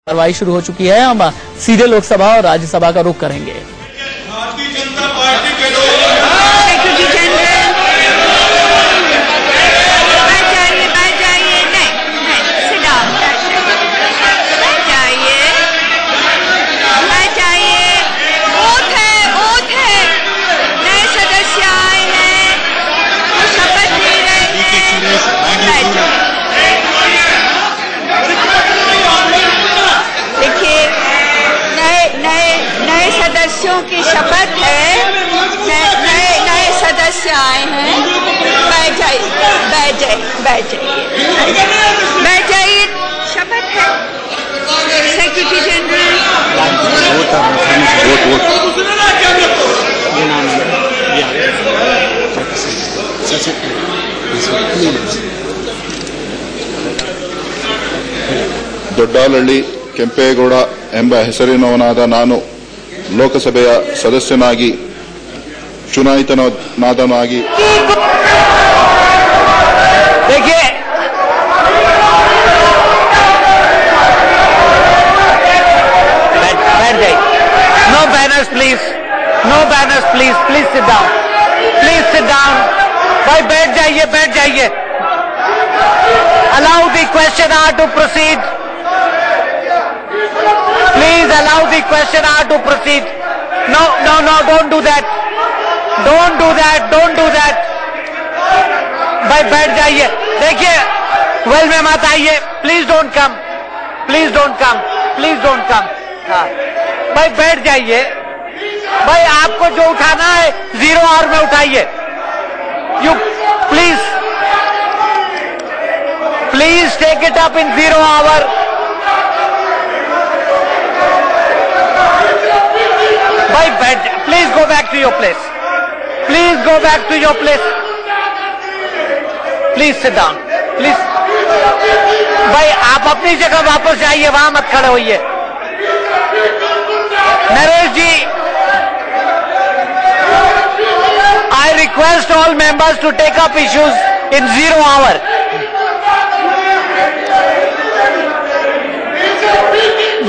कार्रवाई शुरू हो चुकी है। हम सीधे लोकसभा और राज्यसभा का रुख करेंगे। भारतीय जनता पार्टी के लोग सदस्यों की शपथ है। नए सदस्य आए हैं। बैठ जाइए। शपथ है। सेक्रेटरी जनरल ದೊಡ್ಡಾಲಹಳ್ಳಿ ಕೆಂಪೇಗೌಡ ಎಂಬ ಹೆಸರಿನವನಾದ ನಾನು ಲೋಕಸಭೆಯ ಸದಸ್ಯನಾಗಿ ಚುನಾಯಿತನಾದನಾಗಿ देखिए बैठ जाइए। No banners please, please sit down, भाई बैठ जाइए। Allow the question hour to proceed, please allow the question hour to proceed. No, don't do that, भाई बैठ जाइए। देखिए वेल में मत आइए, प्लीज डोंट कम। हाँ भाई बैठ जाइए। भाई आपको जो उठाना है 0 आवर में उठाइए। You please take it up in 0 hour. भाई बैठ, please go back to your place, please sit down, please. भाई आप अपनी जगह वापस जाइए, वहां मत खड़े होइए। Naresh ji, I request all members to take up issues in 0 hour.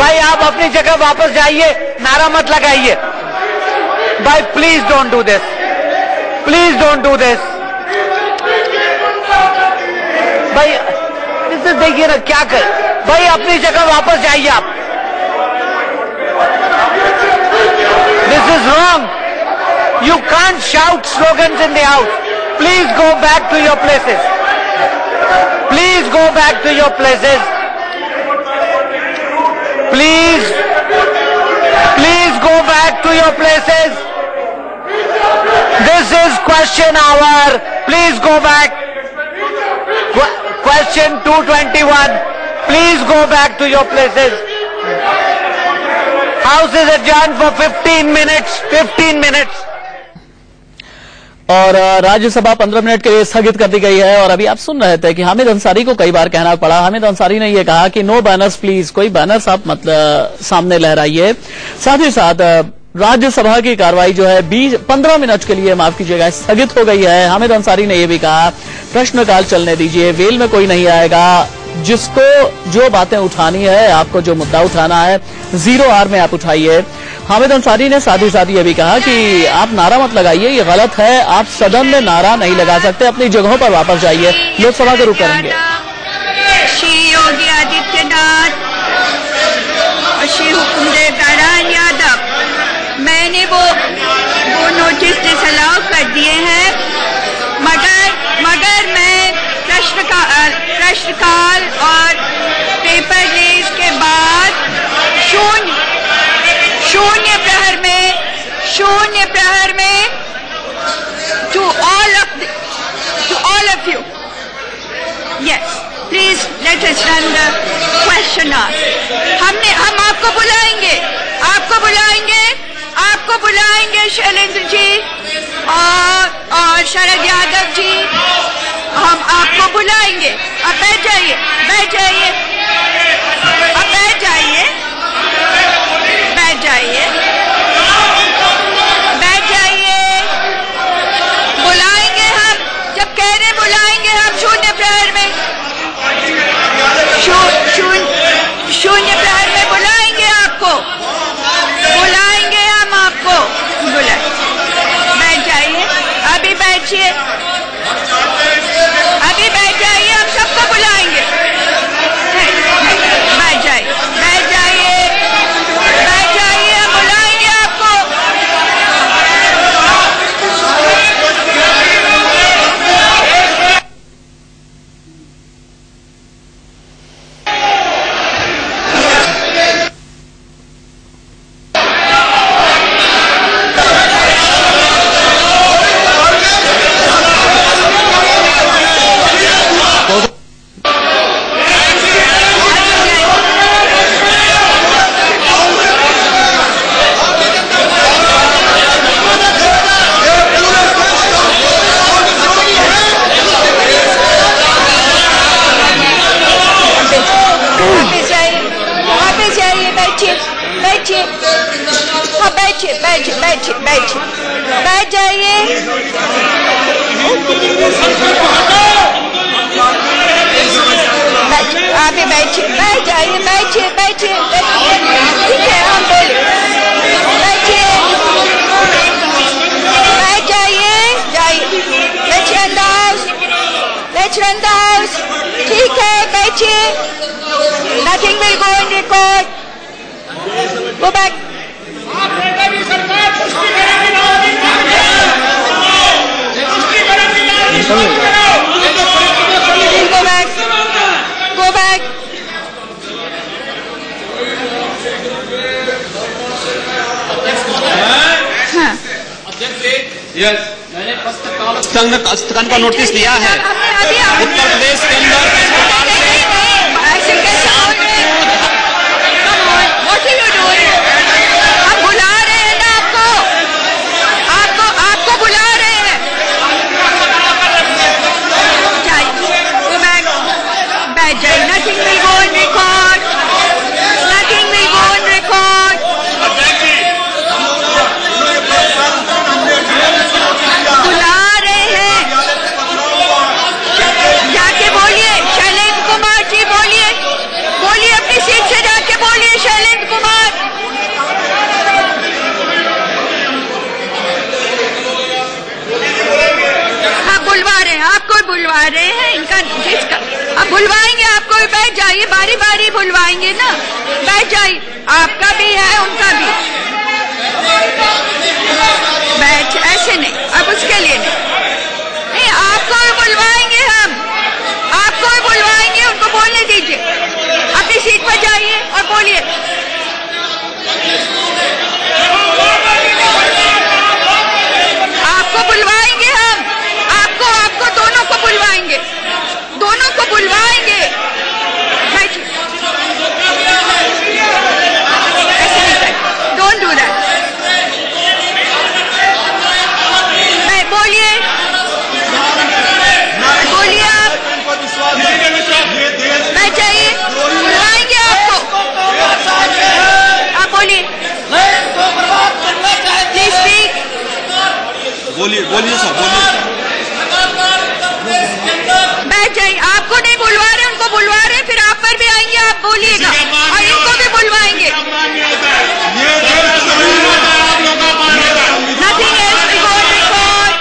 भाई आप अपनी जगह वापस जाइए, नारा मत लगाइए। भाई प्लीज डोंट डू दिस, भाई इससे देखिए ना क्या कर। भाई अपनी जगह वापस जाइए आप। This is wrong, you can't shout slogans in the house. Please go back to your places, please go back to your places. This is question hour. Please go back. Question 221. Please go back to your places. House is adjourned for 15 minutes. और Rajya Sabha 15 minute के लिए स्थगित कर दी गई है। और अभी आप सुन रहे थे कि हामिद अंसारी को कई बार कहना पड़ा। हामिद अंसारी ने यह कहा कि नो बैनर्स प्लीज, कोई बैनर्स आप मतलब सामने लहराइए। साथ ही साथ राज्यसभा की कार्रवाई जो है 15 मिनट के लिए, माफ कीजिएगा, स्थगित हो गई है। हामिद अंसारी ने यह भी कहा प्रश्नकाल चलने दीजिए, वेल में कोई नहीं आएगा। जिसको जो बातें उठानी है, आपको जो मुद्दा उठाना है 0 आवर में आप उठाइए। हामिद अंसारी ने साथ ही साथ ये भी कहा कि आप नारा मत लगाइए, ये गलत है। आप सदन में नारा नहीं लगा सकते, अपनी जगहों पर वापस जाइए। लोकसभा के रुख करेंगे। श्री योगी आदित्यनाथ और श्री हुकुमदेव नारायण यादव, मैंने वो नोटिस डिसअलाउ कर दिए हैं, मगर मैं प्रश्नकाल और पेपर रेस के बाद शून्य प्रहर में to all of you, yes, please let us run the question hour. हम आपको बुलाएंगे शैलेंद्र जी और शरद यादव जी, हम आपको बुलाएंगे। आप बैठ जाइए। बुलाएंगे हम, जब कह रहे बुलाएंगे हम शून्य प्रहर में बुलाएंगे। बैठिए बैठिए, हाँ बैठिए बैठिए बैठिए बैठिए, बैठ जाइए। आप ही बैठिए, बैठ जाइए, बैठिए बैठिए, ठीक है हम बोले, बैठिए बैठ जाइए, जाइए, let's run the house, let's run the house, ठीक है बैठिए, nothing will go in record, go back, go back, go back. हाँ यस, मैंने संघ का नोटिस दिया है। उत्तर प्रदेश के अंदर हम बुला रहे हैं ना आपको, आपको बुला रहे हैं। बैठ जाइए, nothing will go in record, nothing will go in record. बुला रहे हैं, जाके बोलिए शैलेंद्र कुमार जी, बोलिए बोलिए, अपनी सीट से जाके बोलिए शैलेंद्र कुमार। हाँ बुलवा रहे हैं, आपको बुलवा रहे हैं, इनका जिसका अब बुलवाएंगे आपको भी, बैठ जाइए, बारी बारी बुलवाएंगे ना, बैठ जाइए, आपका भी है उनका भी, बैठ, ऐसे नहीं, अब उसके लिए नहीं, आपको भी बुलवाएंगे हम, आपको भी बुलवाएंगे, उनको बोलने दीजिए, अपनी सीट पर जाइए और बोलिए। आपको बुलवाएंगे हम, आपको दोनों को बुलवाएंगे, दोनों को बुलवाएंगे, बैठिए, ऐसे नहीं कर, डोंट डू दैट, बोलिए बोलिए, आप बैठ जाइए, बुलवाएंगे आपको, आप बोलिए, प्लीज स्पीक, बोलिए बोलिए सर, बोलिए। बैठ जाइए, आपको नहीं बुलवा रहे, उनको बुलवा रहे, फिर आप पर भी आएंगे, आप बोलिएगा और इनको भी बुलवाएंगे। Nothing else will go on record.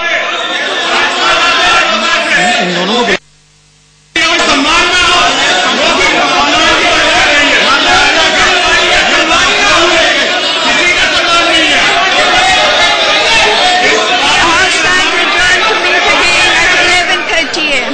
इन दोनों को Our stand adjourned to meet again at 11:30 a.m.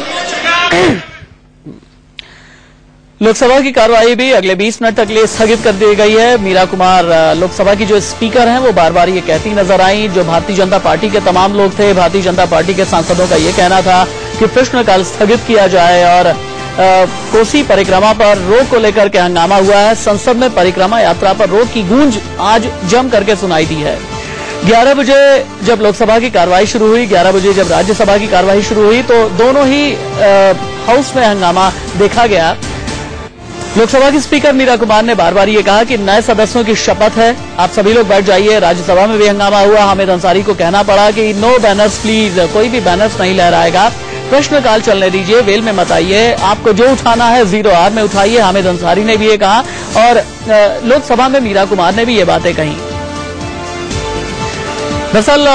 Lok Sabha की कार्रवाई भी अगले 20 मिनट तक के लिए स्थगित कर दी गई है। मीरा कुमार लोकसभा की जो स्पीकर हैं वो बार बार ये कहती नजर आई, जो भारतीय जनता पार्टी के तमाम लोग थे, भारतीय जनता पार्टी के सांसदों का ये कहना था कि प्रश्नकाल स्थगित किया जाए और कोसी परिक्रमा पर रोक को लेकर के हंगामा हुआ है। संसद में परिक्रमा यात्रा पर रोक की गूंज आज जम करके सुनाई दी है। 11 बजे जब लोकसभा की कार्रवाई शुरू हुई, 11 बजे जब राज्यसभा की कार्रवाई शुरू हुई, तो दोनों ही हाउस में हंगामा देखा गया। लोकसभा की स्पीकर मीरा कुमार ने बार बार ये कहा कि नए सदस्यों की शपथ है, आप सभी लोग बैठ जाइए। राज्यसभा में भी हंगामा हुआ, हामिद अंसारी को कहना पड़ा कि नो बैनर्स प्लीज, कोई भी बैनर्स नहीं लहराएगा, प्रश्नकाल चलने दीजिए, वेल में मत आइए, आपको जो उठाना है 0 आवर में उठाइए। हामिद अंसारी ने भी ये कहा और लोकसभा में मीरा कुमार ने भी ये बातें कही। दरअसल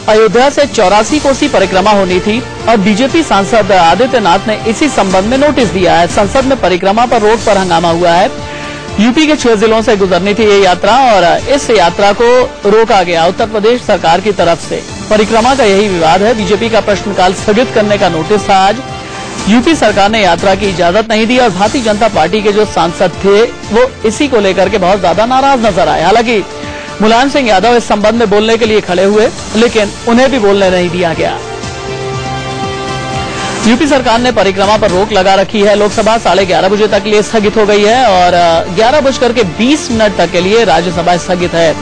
अयोध्या से 84 कोसी परिक्रमा होनी थी और बीजेपी सांसद आदित्यनाथ ने इसी संबंध में नोटिस दिया है। संसद में परिक्रमा पर रोक पर हंगामा हुआ है। यूपी के 6 जिलों से गुजरनी थी ये यात्रा और इस यात्रा को रोका गया उत्तर प्रदेश सरकार की तरफ से। परिक्रमा का यही विवाद है। बीजेपी का प्रश्नकाल स्थगित करने का नोटिस था आज। यूपी सरकार ने यात्रा की इजाजत नहीं दी और भारतीय जनता पार्टी के जो सांसद थे वो इसी को लेकर के बहुत ज्यादा नाराज नजर आए। हालांकि मुलायम सिंह यादव इस संबंध में बोलने के लिए खड़े हुए, लेकिन उन्हें भी बोलने नहीं दिया गया। यूपी सरकार ने परिक्रमा पर रोक लगा रखी है। लोकसभा 11:30 बजे तक के लिए स्थगित हो गई है और 11:20 तक के लिए राज्यसभा स्थगित है।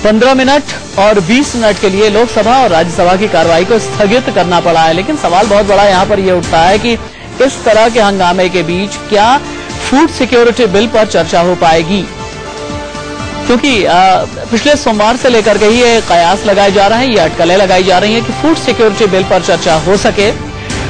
15 मिनट और 20 मिनट के लिए लोकसभा और राज्यसभा की कार्रवाई को स्थगित करना पड़ा है। लेकिन सवाल बहुत बड़ा यहां पर यह उठता है कि इस तरह के हंगामे के बीच क्या फूड सिक्योरिटी बिल पर चर्चा हो पाएगी, क्योंकि पिछले सोमवार से लेकर के ही ये कयास लगाए जा रहे हैं, ये अटकलें लगाई जा रही हैं कि फूड सिक्योरिटी बिल पर चर्चा हो सके।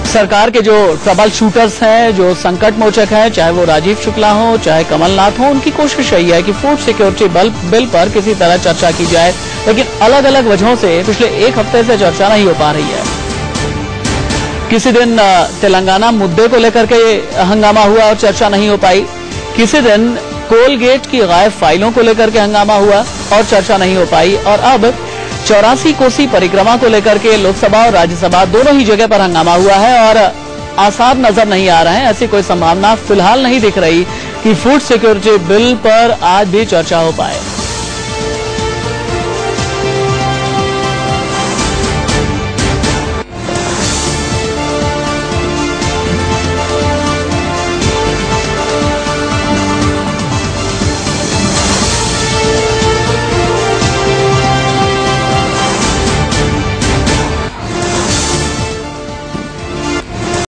सरकार के जो ट्रबल शूटर्स हैं, जो संकट मोचक हैं, चाहे वो राजीव शुक्ला हो चाहे कमलनाथ हो, उनकी कोशिश यही है कि फूड सिक्योरिटी बिल पर किसी तरह चर्चा की जाए, लेकिन अलग अलग वजहों से पिछले एक हफ्ते से चर्चा नहीं हो पा रही है। किसी दिन तेलंगाना मुद्दे को लेकर के हंगामा हुआ और चर्चा नहीं हो पाई, किसी दिन कोलगेट की गायब फाइलों को लेकर के हंगामा हुआ और चर्चा नहीं हो पाई, और अब 84 कोसी परिक्रमा को लेकर के लोकसभा और राज्यसभा दोनों ही जगह पर हंगामा हुआ है और आसार नजर नहीं आ रहे हैं। ऐसी कोई संभावना फिलहाल नहीं दिख रही कि फूड सिक्योरिटी बिल पर आज भी चर्चा हो पाए।